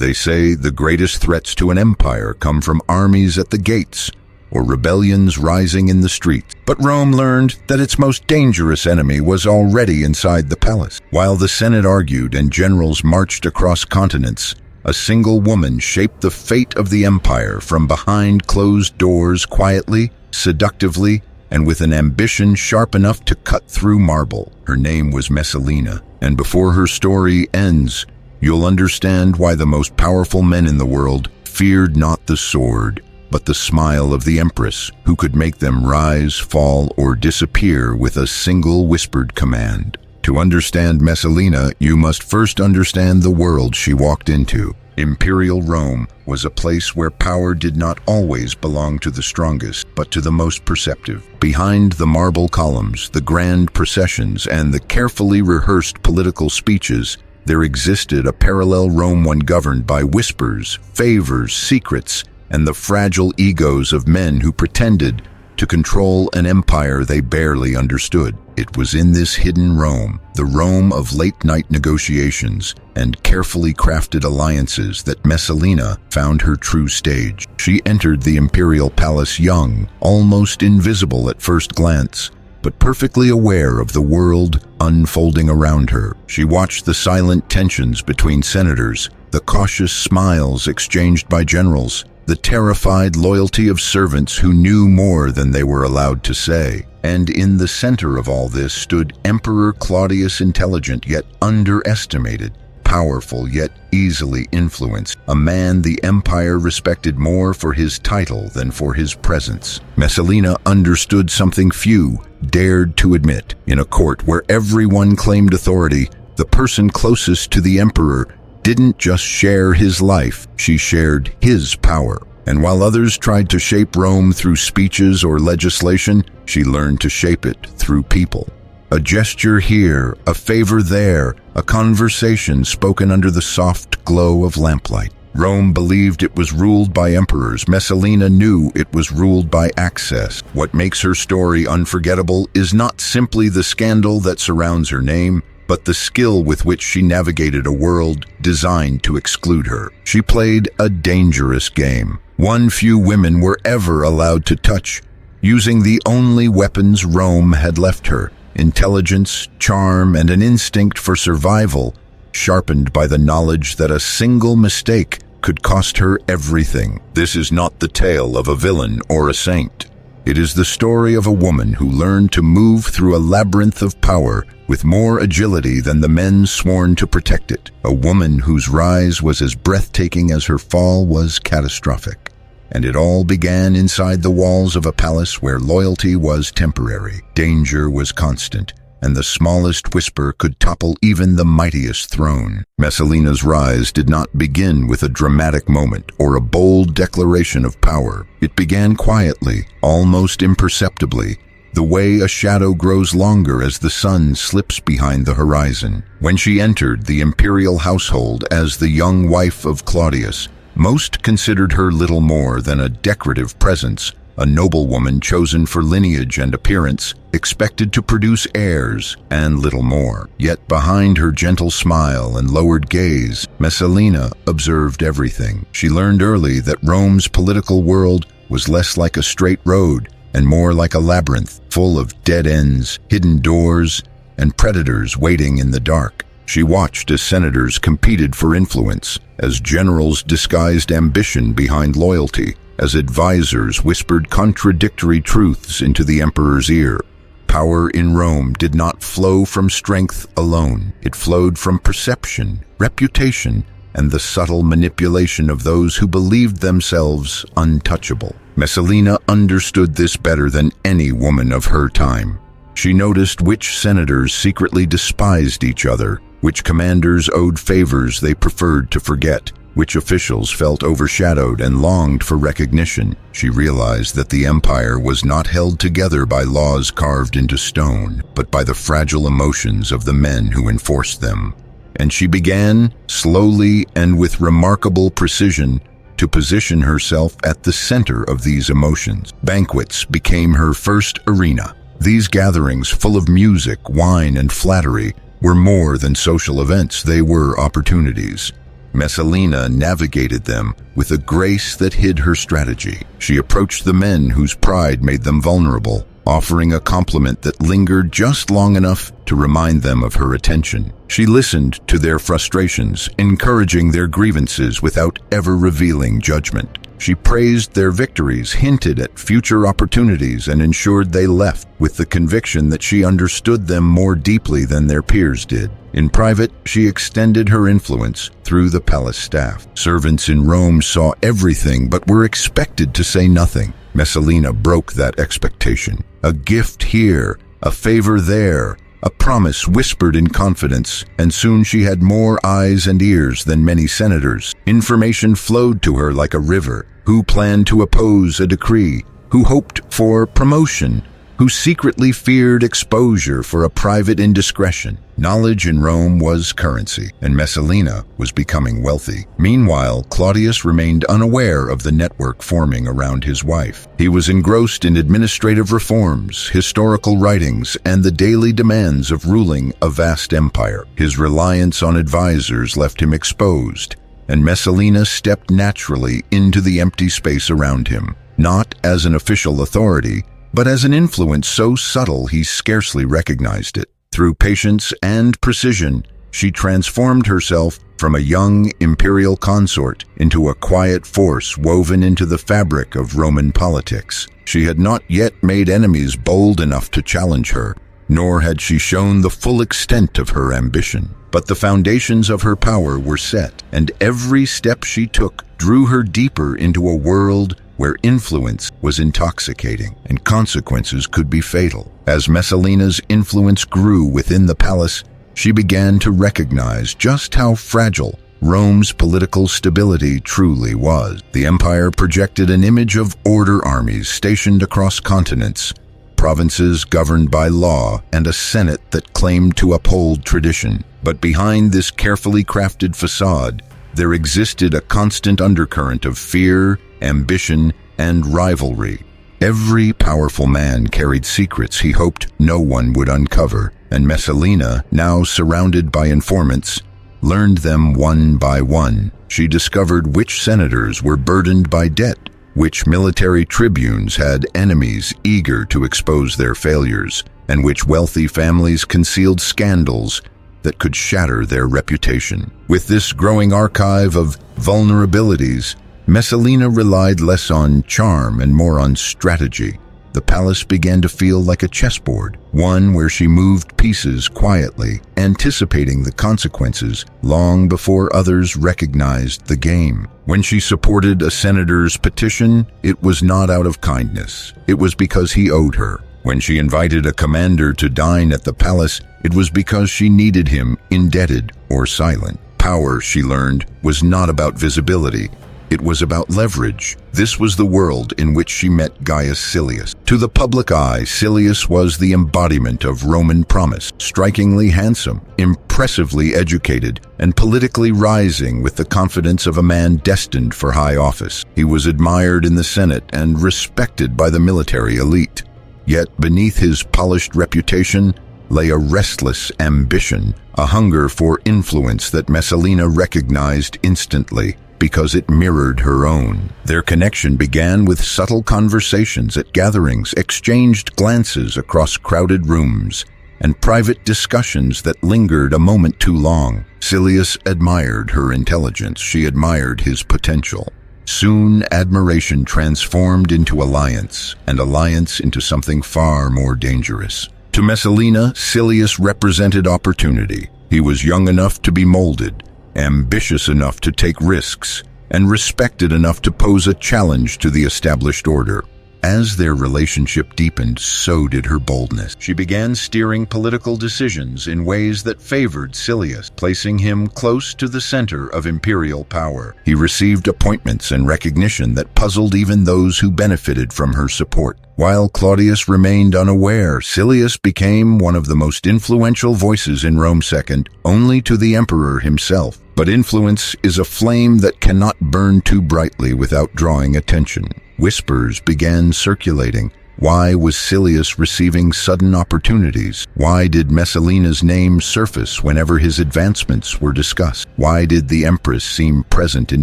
They say the greatest threats to an empire come from armies at the gates or rebellions rising in the streets. But Rome learned that its most dangerous enemy was already inside the palace. While the Senate argued and generals marched across continents, a single woman shaped the fate of the empire from behind closed doors, quietly, seductively, and with an ambition sharp enough to cut through marble. Her name was Messalina, and before her story ends, you'll understand why the most powerful men in the world feared not the sword, but the smile of the Empress, who could make them rise, fall, or disappear with a single whispered command. To understand Messalina, you must first understand the world she walked into. Imperial Rome was a place where power did not always belong to the strongest, but to the most perceptive. Behind the marble columns, the grand processions, and the carefully rehearsed political speeches, there existed a parallel Rome, one governed by whispers, favors, secrets, and the fragile egos of men who pretended to control an empire they barely understood. It was in this hidden Rome, the Rome of late-night negotiations and carefully crafted alliances, that Messalina found her true stage. She entered the imperial palace young, almost invisible at first glance, but perfectly aware of the world unfolding around her. She watched the silent tensions between senators, the cautious smiles exchanged by generals, the terrified loyalty of servants who knew more than they were allowed to say. And in the center of all this stood Emperor Claudius, intelligent yet underestimated, powerful yet easily influenced, a man the empire respected more for his title than for his presence. Messalina understood something few dared to admit. In a court where everyone claimed authority, the person closest to the emperor didn't just share his life, she shared his power. And while others tried to shape Rome through speeches or legislation, she learned to shape it through people. A gesture here, a favor there, a conversation spoken under the soft glow of lamplight. Rome believed it was ruled by emperors. Messalina knew it was ruled by access. What makes her story unforgettable is not simply the scandal that surrounds her name, but the skill with which she navigated a world designed to exclude her. She played a dangerous game, one few women were ever allowed to touch, using the only weapons Rome had left her: intelligence, charm, and an instinct for survival, sharpened by the knowledge that a single mistake could cost her everything. This is not the tale of a villain or a saint. It is the story of a woman who learned to move through a labyrinth of power with more agility than the men sworn to protect it. A woman whose rise was as breathtaking as her fall was catastrophic. And it all began inside the walls of a palace where loyalty was temporary, danger was constant, and the smallest whisper could topple even the mightiest throne. Messalina's rise did not begin with a dramatic moment or a bold declaration of power. It began quietly, almost imperceptibly, the way a shadow grows longer as the sun slips behind the horizon. When she entered the imperial household as the young wife of Claudius, most considered her little more than a decorative presence, a noblewoman chosen for lineage and appearance, expected to produce heirs, and little more. Yet behind her gentle smile and lowered gaze, Messalina observed everything. She learned early that Rome's political world was less like a straight road and more like a labyrinth, full of dead ends, hidden doors, and predators waiting in the dark. She watched as senators competed for influence, as generals disguised ambition behind loyalty, as advisors whispered contradictory truths into the emperor's ear. Power in Rome did not flow from strength alone. It flowed from perception, reputation, and the subtle manipulation of those who believed themselves untouchable. Messalina understood this better than any woman of her time. She noticed which senators secretly despised each other, which commanders owed favors they preferred to forget, which officials felt overshadowed and longed for recognition. She realized that the empire was not held together by laws carved into stone, but by the fragile emotions of the men who enforced them. And she began, slowly and with remarkable precision, to position herself at the center of these emotions. Banquets became her first arena. These gatherings, full of music, wine, and flattery, were more than social events. They were opportunities. Messalina navigated them with a grace that hid her strategy. She approached the men whose pride made them vulnerable, offering a compliment that lingered just long enough to remind them of her attention. She listened to their frustrations, encouraging their grievances without ever revealing judgment. She praised their victories, hinted at future opportunities, and ensured they left with the conviction that she understood them more deeply than their peers did. In private, she extended her influence through the palace staff. Servants in Rome saw everything but were expected to say nothing. Messalina broke that expectation. A gift here, a favor there, a promise whispered in confidence, and soon she had more eyes and ears than many senators. Information flowed to her like a river. Who planned to oppose a decree, who hoped for promotion, who secretly feared exposure for a private indiscretion. Knowledge in Rome was currency, and Messalina was becoming wealthy. Meanwhile, Claudius remained unaware of the network forming around his wife. He was engrossed in administrative reforms, historical writings, and the daily demands of ruling a vast empire. His reliance on advisors left him exposed, and Messalina stepped naturally into the empty space around him, not as an official authority, but as an influence so subtle he scarcely recognized it. Through patience and precision, she transformed herself from a young imperial consort into a quiet force woven into the fabric of Roman politics. She had not yet made enemies bold enough to challenge her, nor had she shown the full extent of her ambition. But the foundations of her power were set, and every step she took drew her deeper into a world where influence was intoxicating and consequences could be fatal. As Messalina's influence grew within the palace, she began to recognize just how fragile Rome's political stability truly was. The empire projected an image of order armies stationed across continents, provinces governed by law, and a senate that claimed to uphold tradition. But behind this carefully crafted facade, there existed a constant undercurrent of fear, ambition, and rivalry. Every powerful man carried secrets he hoped no one would uncover, and Messalina, now surrounded by informants, learned them one by one. She discovered which senators were burdened by debt, which military tribunes had enemies eager to expose their failures, and which wealthy families concealed scandals that could shatter their reputation. With this growing archive of vulnerabilities, Messalina relied less on charm and more on strategy. The palace began to feel like a chessboard, one where she moved pieces quietly, anticipating the consequences long before others recognized the game. When she supported a senator's petition, it was not out of kindness. It was because he owed her. When she invited a commander to dine at the palace, it was because she needed him indebted or silent. Power, she learned, was not about visibility. It was about leverage. This was the world in which she met Gaius Silius. To the public eye, Silius was the embodiment of Roman promise, strikingly handsome, impressively educated, and politically rising with the confidence of a man destined for high office. He was admired in the Senate and respected by the military elite. Yet beneath his polished reputation lay a restless ambition, a hunger for influence that Messalina recognized instantly, because it mirrored her own. Their connection began with subtle conversations at gatherings, exchanged glances across crowded rooms, and private discussions that lingered a moment too long. Silius admired her intelligence. She admired his potential. Soon, admiration transformed into alliance, and alliance into something far more dangerous. To Messalina, Silius represented opportunity. He was young enough to be molded, ambitious enough to take risks, and respected enough to pose a challenge to the established order. As their relationship deepened, so did her boldness. She began steering political decisions in ways that favored Silius, placing him close to the center of imperial power. He received appointments and recognition that puzzled even those who benefited from her support. While Claudius remained unaware, Silius became one of the most influential voices in Rome, second only to the emperor himself. But influence is a flame that cannot burn too brightly without drawing attention. Whispers began circulating, Why was Silius receiving sudden opportunities? Why did Messalina's name surface whenever his advancements were discussed? Why did the Empress seem present in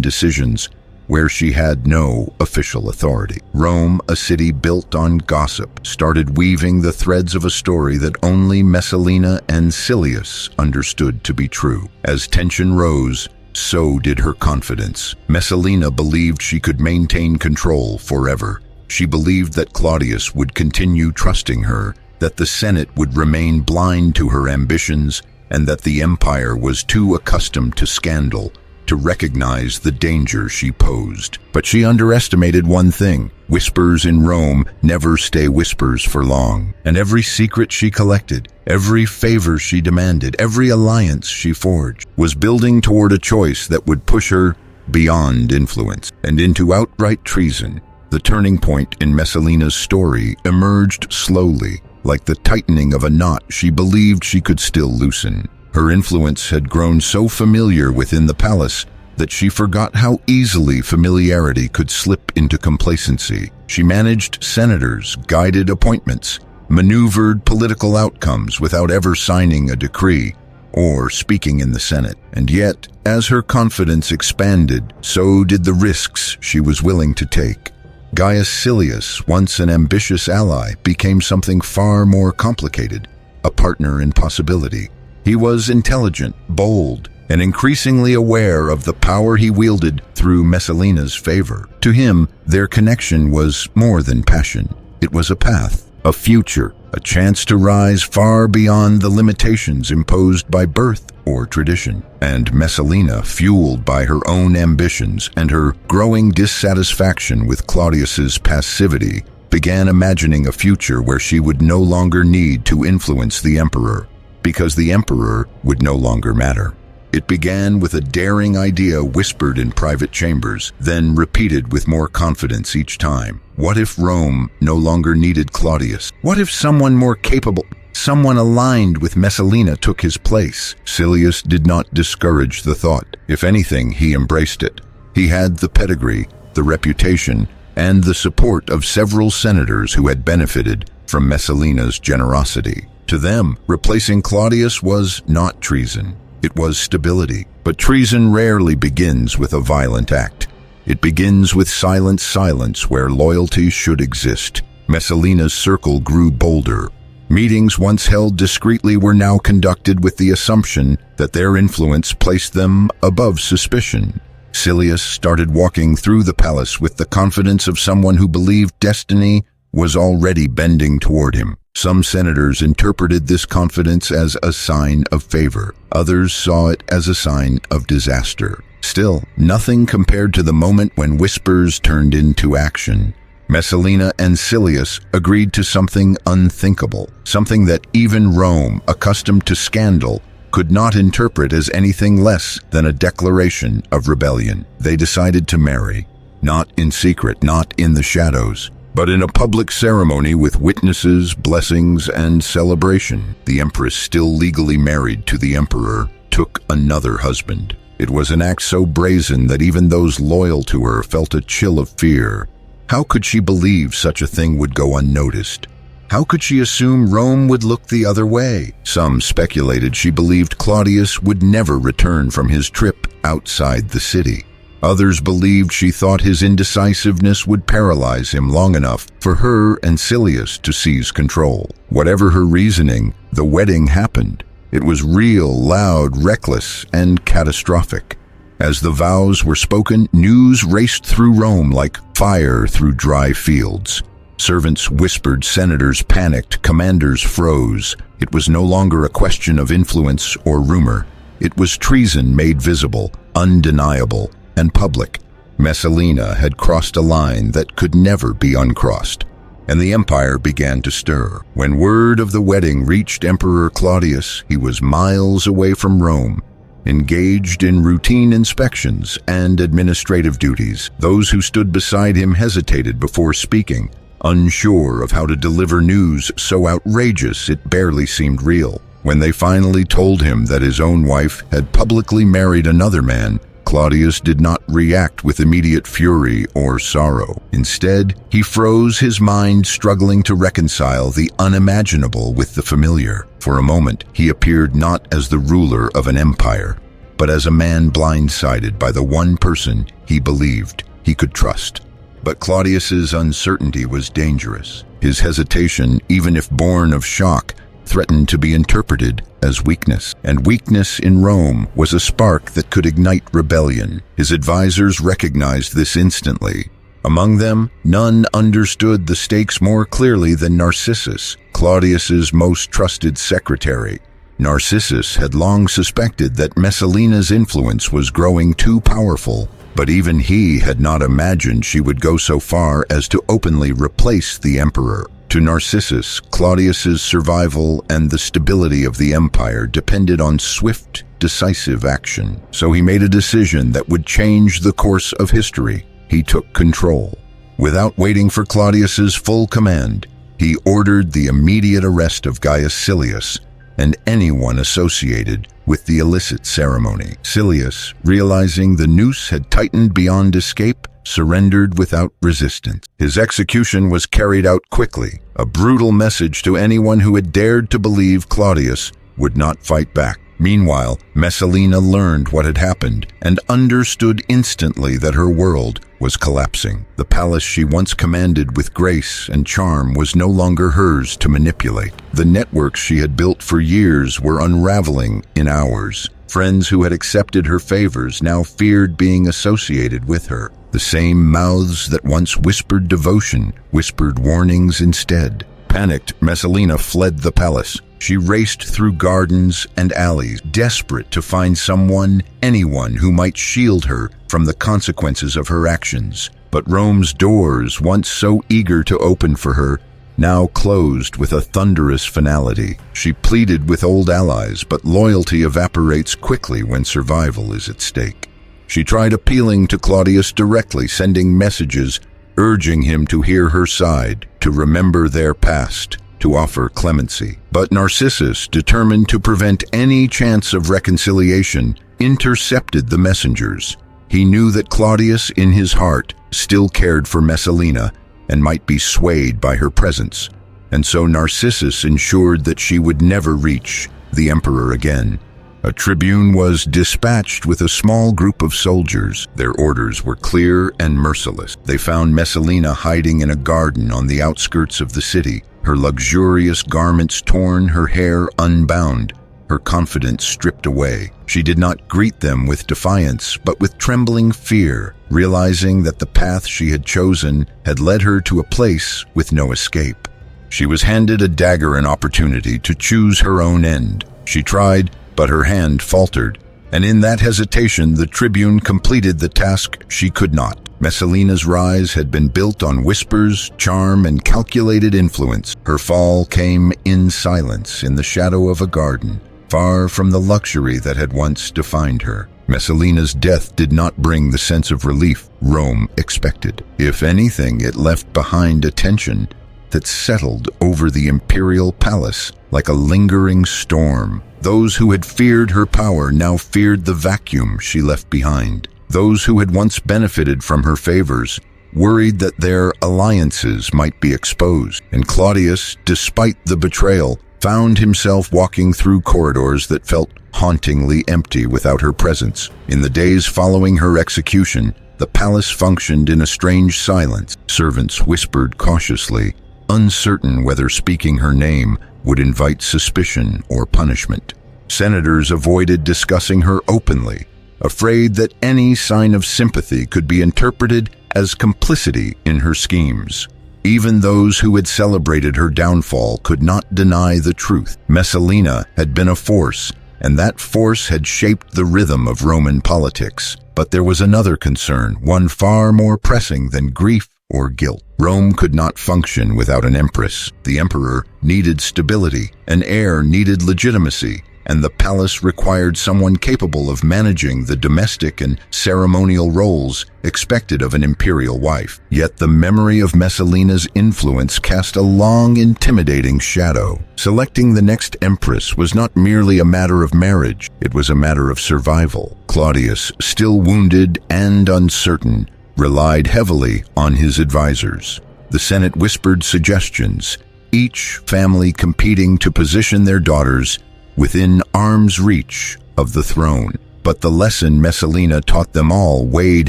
decisions where she had no official authority? Rome, a city built on gossip, started weaving the threads of a story that only Messalina and Silius understood to be true. As tension rose, so did her confidence. Messalina believed she could maintain control forever. She believed that Claudius would continue trusting her, that the Senate would remain blind to her ambitions, and that the empire was too accustomed to scandal to recognize the danger she posed. But she underestimated one thing: whispers in Rome never stay whispers for long. And every secret she collected, every favor she demanded, every alliance she forged, was building toward a choice that would push her beyond influence and into outright treason. The turning point in Messalina's story emerged slowly, like the tightening of a knot she believed she could still loosen. Her influence had grown so familiar within the palace that she forgot how easily familiarity could slip into complacency. She managed senators, guided appointments, maneuvered political outcomes without ever signing a decree or speaking in the Senate. And yet, as her confidence expanded, so did the risks she was willing to take. Gaius Silius, once an ambitious ally, became something far more complicated, a partner in possibility. He was intelligent, bold, and increasingly aware of the power he wielded through Messalina's favor. To him, their connection was more than passion. It was a path, a future, a chance to rise far beyond the limitations imposed by birth or tradition. And Messalina, fueled by her own ambitions and her growing dissatisfaction with Claudius's passivity, began imagining a future where she would no longer need to influence the emperor, because the emperor would no longer matter. It began with a daring idea whispered in private chambers, then repeated with more confidence each time. What if Rome no longer needed Claudius? What if someone more capable, someone aligned with Messalina, took his place? Silius did not discourage the thought. If anything, he embraced it. He had the pedigree, the reputation, and the support of several senators who had benefited from Messalina's generosity. To them, replacing Claudius was not treason. It was stability. But treason rarely begins with a violent act. It begins with silence where loyalty should exist. Messalina's circle grew bolder. Meetings once held discreetly were now conducted with the assumption that their influence placed them above suspicion. Silius started walking through the palace with the confidence of someone who believed destiny was already bending toward him. Some senators interpreted this confidence as a sign of favor. Others saw it as a sign of disaster. Still, nothing compared to the moment when whispers turned into action. Messalina and Silius agreed to something unthinkable, something that even Rome, accustomed to scandal, could not interpret as anything less than a declaration of rebellion. They decided to marry, not in secret, not in the shadows, but in a public ceremony with witnesses, blessings, and celebration. The Empress, still legally married to the Emperor, took another husband. It was an act so brazen that even those loyal to her felt a chill of fear. How could she believe such a thing would go unnoticed? How could she assume Rome would look the other way? Some speculated she believed Claudius would never return from his trip outside the city. Others believed she thought his indecisiveness would paralyze him long enough for her and Silius to seize control. Whatever her reasoning, the wedding happened. It was real, loud, reckless, and catastrophic. As the vows were spoken, news raced through Rome like fire through dry fields. Servants whispered, senators panicked, commanders froze. It was no longer a question of influence or rumor. It was treason made visible, undeniable, and public. Messalina had crossed a line that could never be uncrossed, and the empire began to stir. When word of the wedding reached Emperor Claudius, he was miles away from Rome, engaged in routine inspections and administrative duties. Those who stood beside him hesitated before speaking, unsure of how to deliver news so outrageous it barely seemed real. When they finally told him that his own wife had publicly married another man, Claudius did not react with immediate fury or sorrow. Instead, he froze, his mind struggling to reconcile the unimaginable with the familiar. For a moment, he appeared not as the ruler of an empire, but as a man blindsided by the one person he believed he could trust. But Claudius's uncertainty was dangerous. His hesitation, even if born of shock, threatened to be interpreted as weakness. And weakness in Rome was a spark that could ignite rebellion. His advisors recognized this instantly. Among them, none understood the stakes more clearly than Narcissus, Claudius's most trusted secretary. Narcissus had long suspected that Messalina's influence was growing too powerful, but even he had not imagined she would go so far as to openly replace the emperor. To Narcissus, Claudius's survival and the stability of the empire depended on swift, decisive action. So he made a decision that would change the course of history. He took control. Without waiting for Claudius's full command, he ordered the immediate arrest of Gaius Silius and anyone associated with the illicit ceremony. Silius, realizing the noose had tightened beyond escape, surrendered without resistance. His execution was carried out quickly, a brutal message to anyone who had dared to believe Claudius would not fight back. Meanwhile, Messalina learned what had happened and understood instantly that her world was collapsing. The palace she once commanded with grace and charm was no longer hers to manipulate. The networks she had built for years were unraveling in hours. Friends who had accepted her favors now feared being associated with her. The same mouths that once whispered devotion whispered warnings instead. Panicked, Messalina fled the palace. She raced through gardens and alleys, desperate to find someone, anyone who might shield her from the consequences of her actions. But Rome's doors, once so eager to open for her, now closed with a thunderous finality. She pleaded with old allies, but loyalty evaporates quickly when survival is at stake. She tried appealing to Claudius directly, sending messages urging him to hear her side, to remember their past, to offer clemency. But Narcissus, determined to prevent any chance of reconciliation, intercepted the messengers. He knew that Claudius, in his heart, still cared for Messalina and might be swayed by her presence, and so Narcissus ensured that she would never reach the emperor again. A tribune was dispatched with a small group of soldiers. Their orders were clear and merciless. They found Messalina hiding in a garden on the outskirts of the city, her luxurious garments torn, her hair unbound, her confidence stripped away. She did not greet them with defiance, but with trembling fear, realizing that the path she had chosen had led her to a place with no escape. She was handed a dagger, an opportunity to choose her own end. She tried, but her hand faltered, and in that hesitation the tribune completed the task she could not. Messalina's rise had been built on whispers, charm, and calculated influence. Her fall came in silence, in the shadow of a garden, far from the luxury that had once defined her. Messalina's death did not bring the sense of relief Rome expected. If anything, it left behind a tension that settled over the imperial palace like a lingering storm. Those who had feared her power now feared the vacuum she left behind. Those who had once benefited from her favors worried that their alliances might be exposed. And Claudius, despite the betrayal, found himself walking through corridors that felt hauntingly empty without her presence. In the days following her execution, the palace functioned in a strange silence. Servants whispered cautiously, uncertain whether speaking her name would invite suspicion or punishment. Senators avoided discussing her openly, afraid that any sign of sympathy could be interpreted as complicity in her schemes. Even those who had celebrated her downfall could not deny the truth. Messalina had been a force, and that force had shaped the rhythm of Roman politics. But there was another concern, one far more pressing than grief or guilt. Rome could not function without an empress. The emperor needed stability, an heir needed legitimacy, and the palace required someone capable of managing the domestic and ceremonial roles expected of an imperial wife. Yet the memory of Messalina's influence cast a long, intimidating shadow. Selecting the next empress was not merely a matter of marriage, it was a matter of survival. Claudius, still wounded and uncertain, relied heavily on his advisors. The Senate whispered suggestions, each family competing to position their daughters within arm's reach of the throne. But the lesson Messalina taught them all weighed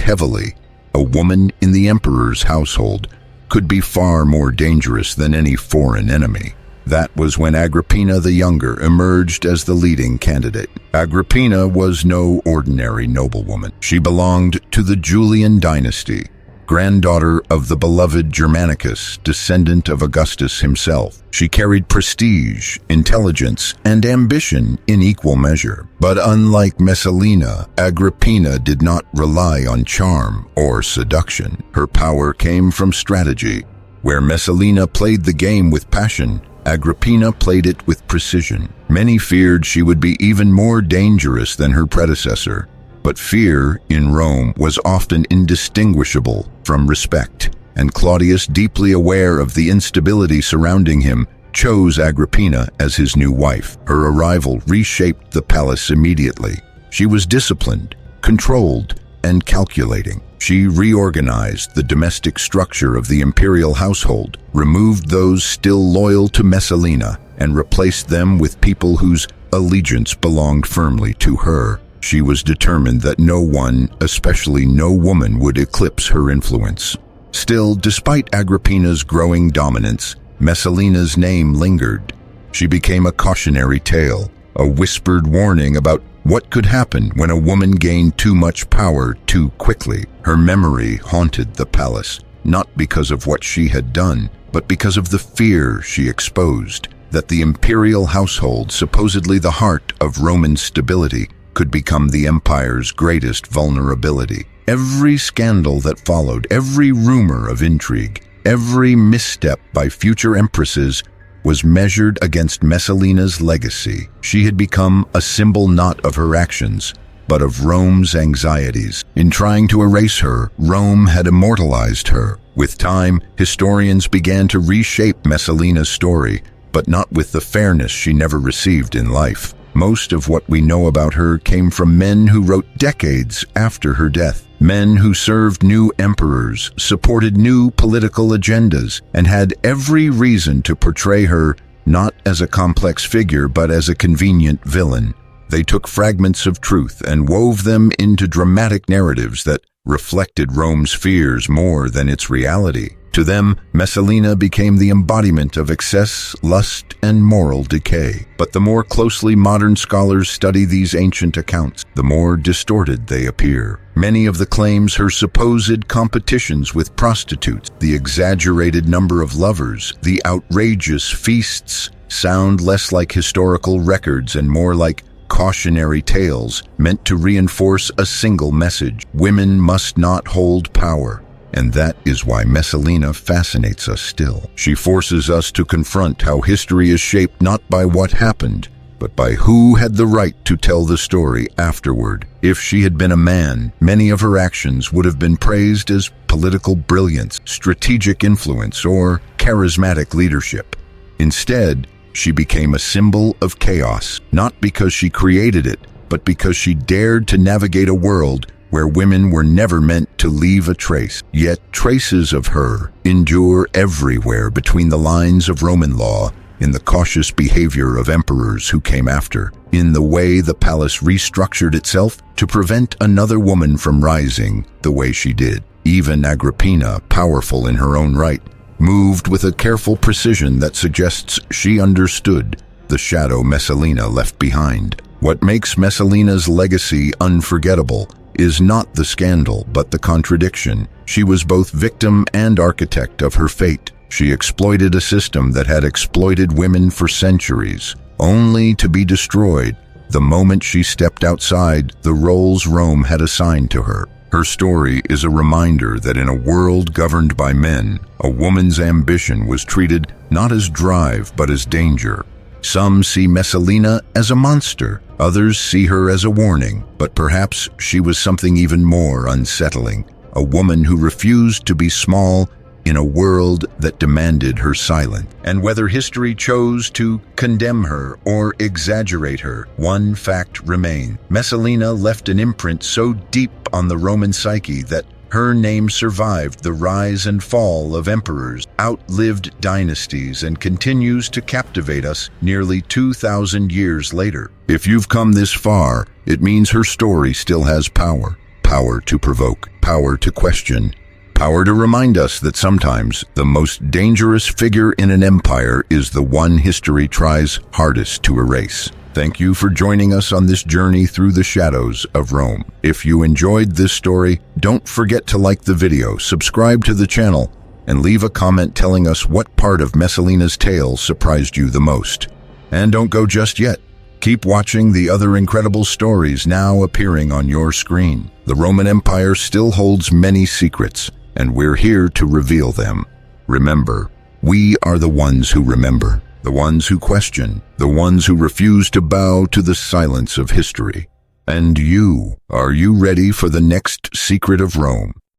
heavily. A woman in the emperor's household could be far more dangerous than any foreign enemy. That was when Agrippina the Younger emerged as the leading candidate. Agrippina was no ordinary noblewoman. She belonged to the Julian dynasty, granddaughter of the beloved Germanicus, descendant of Augustus himself. She carried prestige, intelligence, and ambition in equal measure. But unlike Messalina, Agrippina did not rely on charm or seduction. Her power came from strategy. Where Messalina played the game with passion, Agrippina played it with precision. Many feared she would be even more dangerous than her predecessor. But fear in Rome was often indistinguishable from respect, and Claudius, deeply aware of the instability surrounding him, chose Agrippina as his new wife. Her arrival reshaped the palace immediately. She was disciplined, controlled, and calculating. She reorganized the domestic structure of the imperial household, removed those still loyal to Messalina, and replaced them with people whose allegiance belonged firmly to her. She was determined that no one, especially no woman, would eclipse her influence. Still, despite Agrippina's growing dominance, Messalina's name lingered. She became a cautionary tale, a whispered warning about what could happen when a woman gained too much power too quickly. Her memory haunted the palace, not because of what she had done, but because of the fear she exposed, that the imperial household, supposedly the heart of Roman stability, could become the empire's greatest vulnerability. Every scandal that followed, every rumor of intrigue, every misstep by future empresses was measured against Messalina's legacy. She had become a symbol not of her actions, but of Rome's anxieties. In trying to erase her, Rome had immortalized her. With time, historians began to reshape Messalina's story, but not with the fairness she never received in life. Most of what we know about her came from men who wrote decades after her death. Men who served new emperors, supported new political agendas, and had every reason to portray her not as a complex figure but as a convenient villain. They took fragments of truth and wove them into dramatic narratives that reflected Rome's fears more than its reality. To them, Messalina became the embodiment of excess, lust, and moral decay. But the more closely modern scholars study these ancient accounts, the more distorted they appear. Many of the claims, her supposed competitions with prostitutes, the exaggerated number of lovers, the outrageous feasts, sound less like historical records and more like cautionary tales meant to reinforce a single message: women must not hold power. And that is why Messalina fascinates us still. She forces us to confront how history is shaped not by what happened, but by who had the right to tell the story afterward. If she had been a man, many of her actions would have been praised as political brilliance, strategic influence, or charismatic leadership. Instead, she became a symbol of chaos, not because she created it, but because she dared to navigate a world where women were never meant to leave a trace. Yet traces of her endure everywhere between the lines of Roman law, in the cautious behavior of emperors who came after, in the way the palace restructured itself to prevent another woman from rising the way she did. Even Agrippina, powerful in her own right, moved with a careful precision that suggests she understood the shadow Messalina left behind. What makes Messalina's legacy unforgettable is not the scandal, but the contradiction. She was both victim and architect of her fate. She exploited a system that had exploited women for centuries, only to be destroyed the moment she stepped outside the roles Rome had assigned to her. Her story is a reminder that in a world governed by men, a woman's ambition was treated not as drive but as danger. Some see Messalina as a monster, others see her as a warning, but perhaps she was something even more unsettling, a woman who refused to be small in a world that demanded her silence. And whether history chose to condemn her or exaggerate her, one fact remained. Messalina left an imprint so deep on the Roman psyche that her name survived the rise and fall of emperors, outlived dynasties, and continues to captivate us nearly 2,000 years later. If you've come this far, it means her story still has power. Power to provoke, power to question, power to remind us that sometimes the most dangerous figure in an empire is the one history tries hardest to erase. Thank you for joining us on this journey through the shadows of Rome. If you enjoyed this story, don't forget to like the video, subscribe to the channel, and leave a comment telling us what part of Messalina's tale surprised you the most. And don't go just yet. Keep watching the other incredible stories now appearing on your screen. The Roman Empire still holds many secrets, and we're here to reveal them. Remember, we are the ones who remember. The ones who question, the ones who refuse to bow to the silence of history. And you, are you ready for the next secret of Rome?